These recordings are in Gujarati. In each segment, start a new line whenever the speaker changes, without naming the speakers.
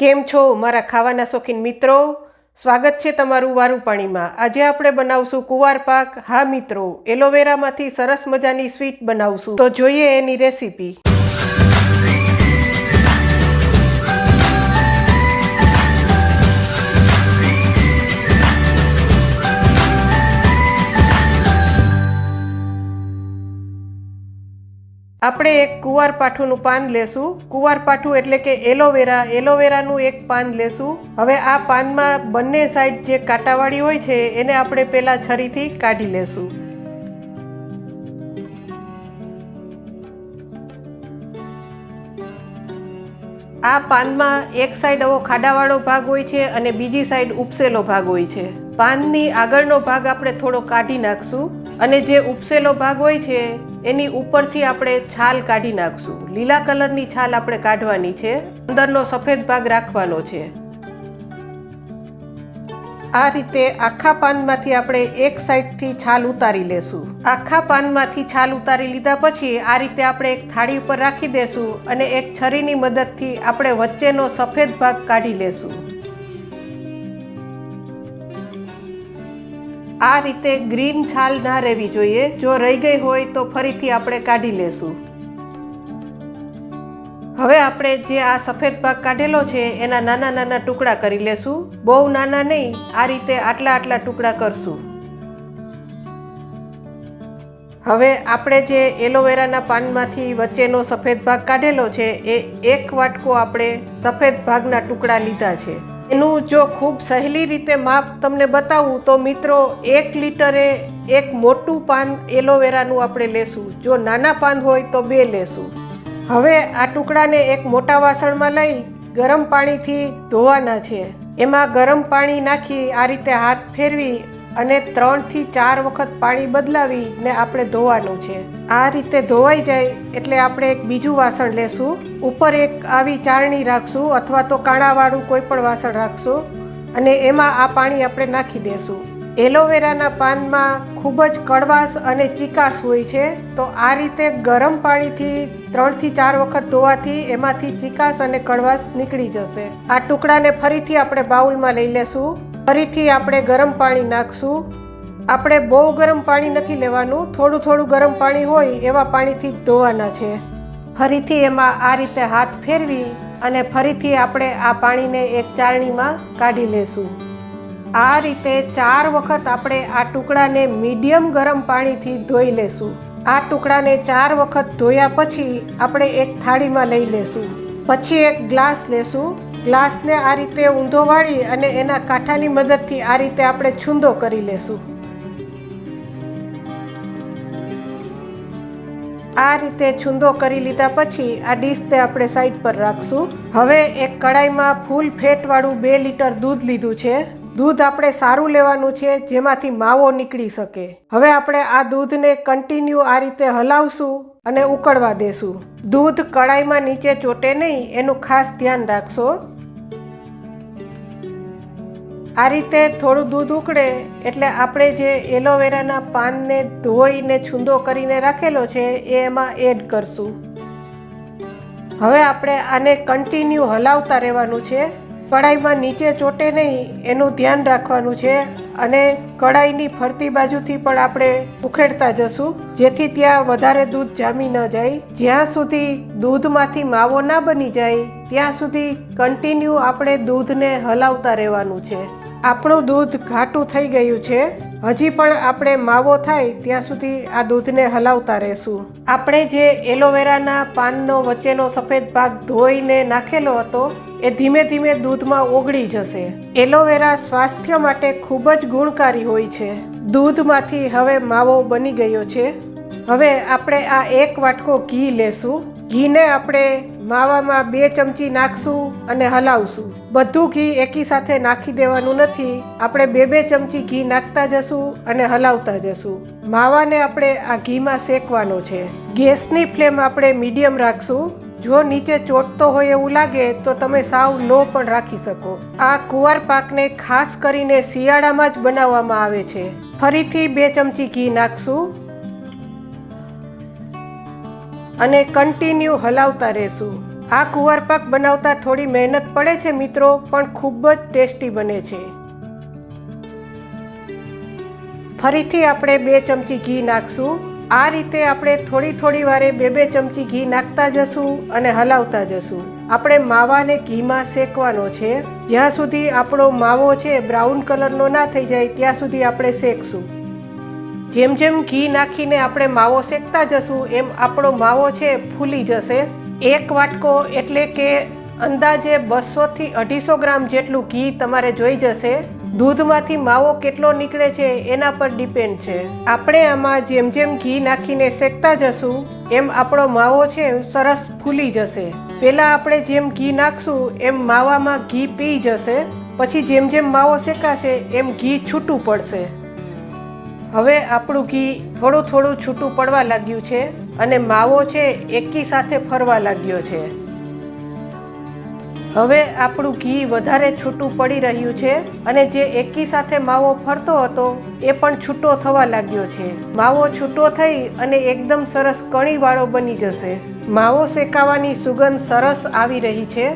કેમ છો મારા ખાવાના શોખીન મિત્રો? સ્વાગત છે તમારું વારુ પાણીમાં। આજે આપણે બનાવશું કુવાર પાક। હા મિત્રો, એલોવેરામાંથી સરસ મજાની સ્વીટ બનાવશું, તો જોઈએ એની રેસીપી। આપણે એક કુવાર પાઠુંનું પાન લેશું। કુવાર પાઠું એટલે કે એલોવેરાનું એક પાન લેશું। હવે આ પાનમાં બંને સાઈડ જે કાંટાવાળી હોય છે એને આપણે પહેલા છરીથી કાઢી લેશું। આ પાનમાં એક સાઈડ આવો ખાડાવાળો ભાગ હોય છે અને બીજી સાઈડ ઉપસેલો ભાગ હોય છે। પાનની આગળનો ભાગ આપણે થોડો કાઢી નાખશું અને જે ઉપસેલો ભાગ હોય છે એની ઉપરથી આપણે છાલ કાઢી નાખશું। લીલા કલરની છાલ આપણે કાઢવાની છે, અંદરનો સફેદ ભાગ રાખવાનો છે। આ રીતે આખા પાનમાંથી આપણે એક સાઈડથી છાલ ઉતારી લેશું। આખા પાનમાંથી છાલ ઉતારી લીધા પછી આ રીતે આપણે એક થાળી ઉપર રાખી દેશું અને એક છરીની મદદથી આપણે વચ્ચેનો સફેદ ભાગ કાઢી લેશું। આ રીતે ગ્રીન છાલ ના રહેવી જોઈએ, જો રહી ગઈ હોય તો ફરીથી આપણે કાઢી લેશું। હવે આપણે જે આ સફેદ ભાગ કાઢેલો છે એના નાના નાના ટુકડા કરી લેશું। બહુ નાના નહીં, આ રીતે આટલા આટલા ટુકડા કરશું। હવે આપણે જે એલોવેરાના પાનમાંથી વચ્ચેનો સફેદ ભાગ કાઢેલો છે એ એક વાટકો આપણે સફેદ ભાગના ટુકડા લીધા છે। એનું જો ખૂબ સહેલી રીતે માપ તમને બતાવું તો મિત્રો 1 લીટરે એક મોટું પાન એલોવેરાનું આપણે લેશું। જો નાના પાન હોય તો 2 લેશું। હવે આ ટુકડાને એક મોટા વાસણમાં લઈ ગરમ પાણીથી ધોવાના છે। એમાં ગરમ પાણી નાખી આ રીતે હાથ ફેરવી અને 3 થી 4 વખત પાણી બદલાવી ને આપણે ધોવાનું છે। આ રીતે ધોવાઈ જાય એટલે આપણે એક બીજું વાસણ લેશું, ઉપર એક આવી ચાળણી રાખશું અથવા તો કાણાવાળું કોઈ પણ વાસણ રાખશું અને એમાં આ પાણી આપણે નાખી દેશું। એલોવેરાના પાનમાં ખૂબ જ કડવાશ અને ચીકાશ હોય છે, તો આ રીતે ગરમ પાણીથી 3 થી 4 વખત ધોવાથી એમાંથી ચીકાશ અને કડવાશ નીકળી જશે। આ ટુકડાને ફરીથી આપણે બાઉલમાં લઈ લેશું। ફરીથી આપણે ગરમ પાણી નાખશું। આપણે બહુ ગરમ પાણી નથી લેવાનું, થોડું થોડું ગરમ પાણી હોય એવા પાણીથી ધોવાના છે। ફરીથી એમાં આ રીતે હાથ ફેરવી અને ફરીથી આપણે આ પાણીને એક ચાળણીમાં કાઢી લેશું। આ રીતે 4 વખત આપણે આ ટુકડાને મીડિયમ ગરમ પાણીથી ધોઈ લેશું। આ ટુકડાને 4 વખત ધોયા પછી આપણે એક થાળીમાં લઈ લેશું। પછી એક ગ્લાસ લેશું। ગ્લાસને આ રીતે ઊંધો વાળી અને એના કાંઠાની મદદથી આ રીતે આપણે છૂંદો કરી લેશું। આ રીતે છૂંદો કરી લીધા પછી આ ડીશને આપણે સાઈડ પર રાખશું। હવે એક કડાઈમાં ફૂલ ફેટવાળું 2 લીટર દૂધ લીધું છે। દૂધ આપણે સારું લેવાનું છે, જેમાંથી માવો નીકળી શકે। હવે આપણે આ દૂધને કન્ટિન્યુ આ રીતે હલાવશું અને ઉકળવા દેશું। દૂધ કડાઈમાં નીચે ચોટે નહીં એનું ખાસ ધ્યાન રાખશો। આ રીતે થોડું દૂધ ઉકળે એટલે આપણે જે એલોવેરાના પાનને ધોઈને છૂંદો કરીને રાખેલો છે એ એમાં એડ કરશું। હવે આપણે આને કન્ટિન્યુ હલાવતા રહેવાનું છે। કડાઈમાં નીચે ચોટે નહીં એનું ધ્યાન રાખવાનું છે અને કડાઈની ફરતી બાજુથી પણ આપણે ઉખેડતા જશું, જેથી ત્યાં વધારે દૂધ જામી ન જાય। જ્યાં સુધી દૂધમાંથી માવો ના બની જાય ત્યાં સુધી કન્ટિન્યુ આપણે દૂધને હલાવતા રહેવાનું છે। આપણું દૂધ ઘાટું થઈ ગયું છે, હજી પણ આપણે માવો થાય ત્યાં સુધી આ દૂધને હલાવતા રહેશું। આપણે જે એલોવેરાના પાનનો વચ્ચેનો સફેદ ભાગ ધોઈને નાખેલો હતો એ ધીમે ધીમે દૂધમાં ઓગળી જશે। એલોવેરા સ્વાસ્થ્ય માટે ખૂબ જ ગુણકારી હોય છે। દૂધમાંથી હવે માવો બની ગયો છે। હવે આપણે આ એક વાટકો ઘી લેશું। ઘીને આપણે માવામાં 2 ચમચી નાખશું અને હલાવશું। બધું ઘી એકી સાથે નાખી દેવાનું નથી, આપણે 2 ચમચી ઘી નાખતા જશું અને હલાવતા જશું। માવાને આપણે આ ઘીમાં શેકવાનો છે। ગેસની ફ્લેમ આપણે મીડિયમ રાખશું। જો નીચે ચોટતો હોય એવું લાગે તો તમે સાવ લો પણ રાખી શકો। આ કુવાર પાકને ખાસ કરીને શિયાળામાં જ બનાવવામાં આવે છે। ફરીથી 2 ચમચી ઘી નાખશું અને કન્ટિન્યુ હલાવતા રહેશું। આ કુવારપાક બનાવતા થોડી મહેનત પડે છે મિત્રો, પણ ખૂબ જ ટેસ્ટી બને છે। ફરીથી આપણે 2 ચમચી ઘી નાખશું। આ રીતે આપણે થોડી વારે 2 ચમચી ઘી નાખતા જશું અને હલાવતા જશું। આપણે માવાને ઘીમાં શેકવાનો છે। જ્યાં સુધી આપણો માવો છે બ્રાઉન કલરનો ના થઈ જાય ત્યાં સુધી આપણે શેકશું। જેમ જેમ ઘી નાખીને આપણે માવો શેકતા જશું એમ આપણો માવો છે ફૂલી જશે। 1 વાટકો એટલે કે અંદાજે 200 થી 250 ગ્રામ જેટલું ઘી તમારે જોઈ જશે। દૂધમાંથી માવો કેટલો નીકળે છે એના પર ડિપેન્ડ છે। આપણે આમાં જેમ જેમ ઘી નાખીને શેકતા જશું એમ આપણો માવો છે સરસ ફૂલી જશે। પહેલાં આપણે જેમ ઘી નાખશું એમ માવામાં ઘી પી જશે, પછી જેમ જેમ માવો શેકાશે એમ ઘી છૂટું પડશે। હવે આપણું ઘી થોડું છૂટું પડવા લાગ્યું છે અને માવો છે એકી સાથે ફરવા લાગ્યો છે। હવે આપણું ઘી વધારે છૂટું પડી રહ્યું છે અને જે એકી સાથે માવો ફરતો હતો એ પણ છૂટો થવા લાગ્યો છે। માવો છૂટો થઈ અને એકદમ સરસ કણીવાળો બની જશે। માવો શેકાવાની સુગંધ સરસ આવી રહી છે।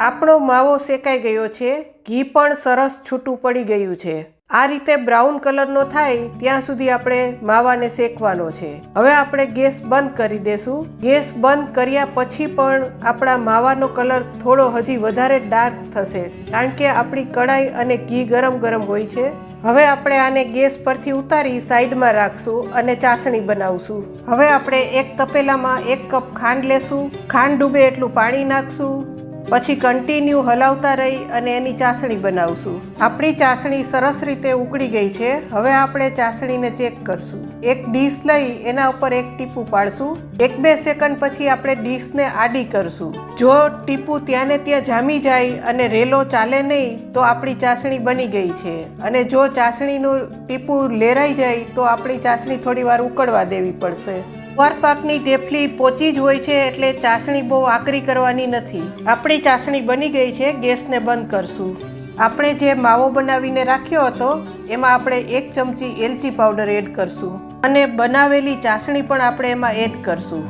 આપણો માવો શેકાઈ ગયો છે, ઘી પણ સરસ છૂટું પડી ગયું છે। આ રીતે બ્રાઉન કલરનો થાય ત્યાં સુધી આપણે માવાને શેકવાનો છે। હવે આપણે ગેસ બંધ કરી દેશું। ગેસ બંધ કર્યા પછી પણ આપણા માવાનો કલર થોડો હજી વધારે ડાર્ક થશે, કારણ કે આપણી કઢાઈ અને ઘી ગરમ હોય છે। હવે આપણે આને ગેસ પરથી ઉતારી સાઈડમાં રાખશું અને ચાસણી બનાવશું। હવે આપણે એક તપેલામાં 1 કપ ખાંડ લેશું। ખાંડ ડૂબે એટલું પાણી નાખશું, પછી કન્ટિન્યુ હલાવતા રહી અને એની ચાસણી બનાવશું। આપણી ચાસણી સરસ રીતે ઉકળી ગઈ છે। હવે આપણે ચાસણીને ચેક કરશું। એક ડીશ લઈ એના ઉપર 1 ટીપું પાડશું। 1-2 સેકન્ડ પછી આપણે ડીશને આડી કરશું। જો ટીપું ત્યાંને ત્યાં જામી જાય અને રેલો ચાલે નહીં તો આપણી ચાસણી બની ગઈ છે, અને જો ચાસણીનું ટીપું લેરાઈ જાય તો આપણી ચાસણી થોડી વાર ઉકળવા દેવી પડશે। કુવારપાકની ઢેફલી પોચી જ હોય છે એટલે ચાસણી બહુ આકરી કરવાની નથી। આપણી ચાસણી બની ગઈ છે, ગેસને બંધ કરશું। આપણે જે માવો બનાવીને રાખ્યો હતો એમાં આપણે 1 ચમચી એલચી પાવડર એડ કરશું અને બનાવેલી ચાસણી પણ આપણે એમાં એડ કરશું।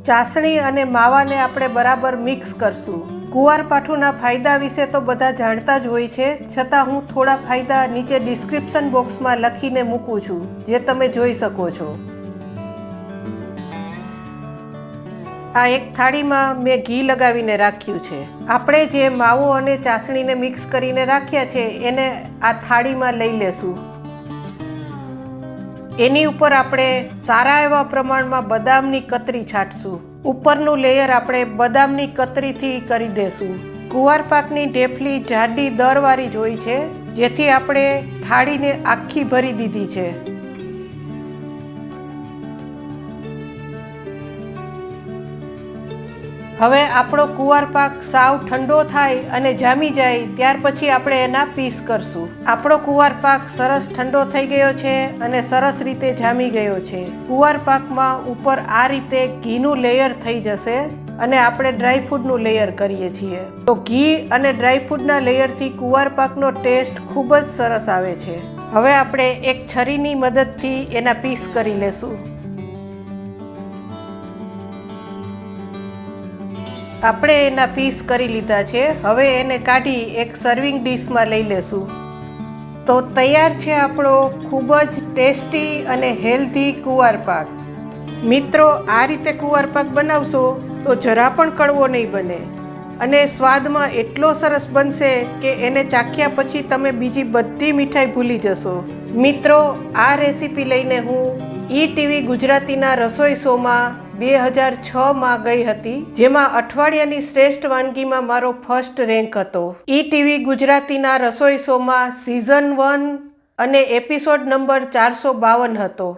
ચાસણી અને માવાને આપણે બરાબર મિક્સ કરશું। કુવારપાઠુંના ફાયદા વિશે તો બધા જાણતા જ હોય છે, છતાં હું થોડા ફાયદા નીચે ડિસ્ક્રિપ્શન બોક્સમાં લખીને મૂકું છું, જે તમે જોઈ શકો છો। આ એક થાળીમાં મેં ઘી લગાવીને રાખ્યું છે। આપણે જે માવો અને ચાસણીને મિક્સ કરીને રાખ્યા છે એને આ થાળીમાં લઈ લેશું। એની ઉપર આપણે સારા એવા પ્રમાણમાં બદામની કતરી છાંટશું। ઉપરનું લેયર આપણે બદામની કતરીથી કરી દેશું। કુવારપાકની ઢેફલી જાડી દરવાળી જ હોય છે, જેથી આપણે થાળીને આખી ભરી દીધી છે। હવે આપણો કુવારપાક સાવ ઠંડો થાય અને જામી જાય ત્યાર પછી આપણે એના પીસ કરશું। આપણો કુવારપાક સરસ ઠંડો થઈ ગયો છે અને સરસ રીતે જામી ગયો છે। કુવારપાકમાં ઉપર આ રીતે ઘીનું લેયર થઈ જશે અને આપણે ડ્રાયફ્રૂટનું લેયર કરીએ છીએ, તો ઘી અને ડ્રાયફ્રૂટના લેયરથી કુવારપાકનો ટેસ્ટ ખૂબ જ સરસ આવે છે। હવે આપણે એક છરીની મદદથી એના પીસ કરી લેશું। આપણે એના પીસ કરી લીધા છે। હવે એને કાઢી એક સર્વિંગ ડીશમાં લઈ લેશું। તો તૈયાર છે આપણો ખૂબ જ ટેસ્ટી અને હેલ્ધી કુવારપાક। મિત્રો, આ રીતે કુવારપાક બનાવશો તો જરા પણ કડવો નહીં બને અને સ્વાદમાં એટલો સરસ બનશે કે એને ચાખ્યા પછી તમે બીજી બધી મીઠાઈ ભૂલી જશો। મિત્રો, આ રેસીપી લઈને હું ટીવી ગુજરાતીના રસોઈ શોમાં 2006માં ગઈ હતી, જેમાં અઠવાડિયાની શ્રેષ્ઠ વાનગીમાં મારો ફર્સ્ટ રેન્ક હતો। ટીવી ગુજરાતીના રસોઈ શોમાં સિઝન 1 અને એપિસોડ નંબર 452 હતો।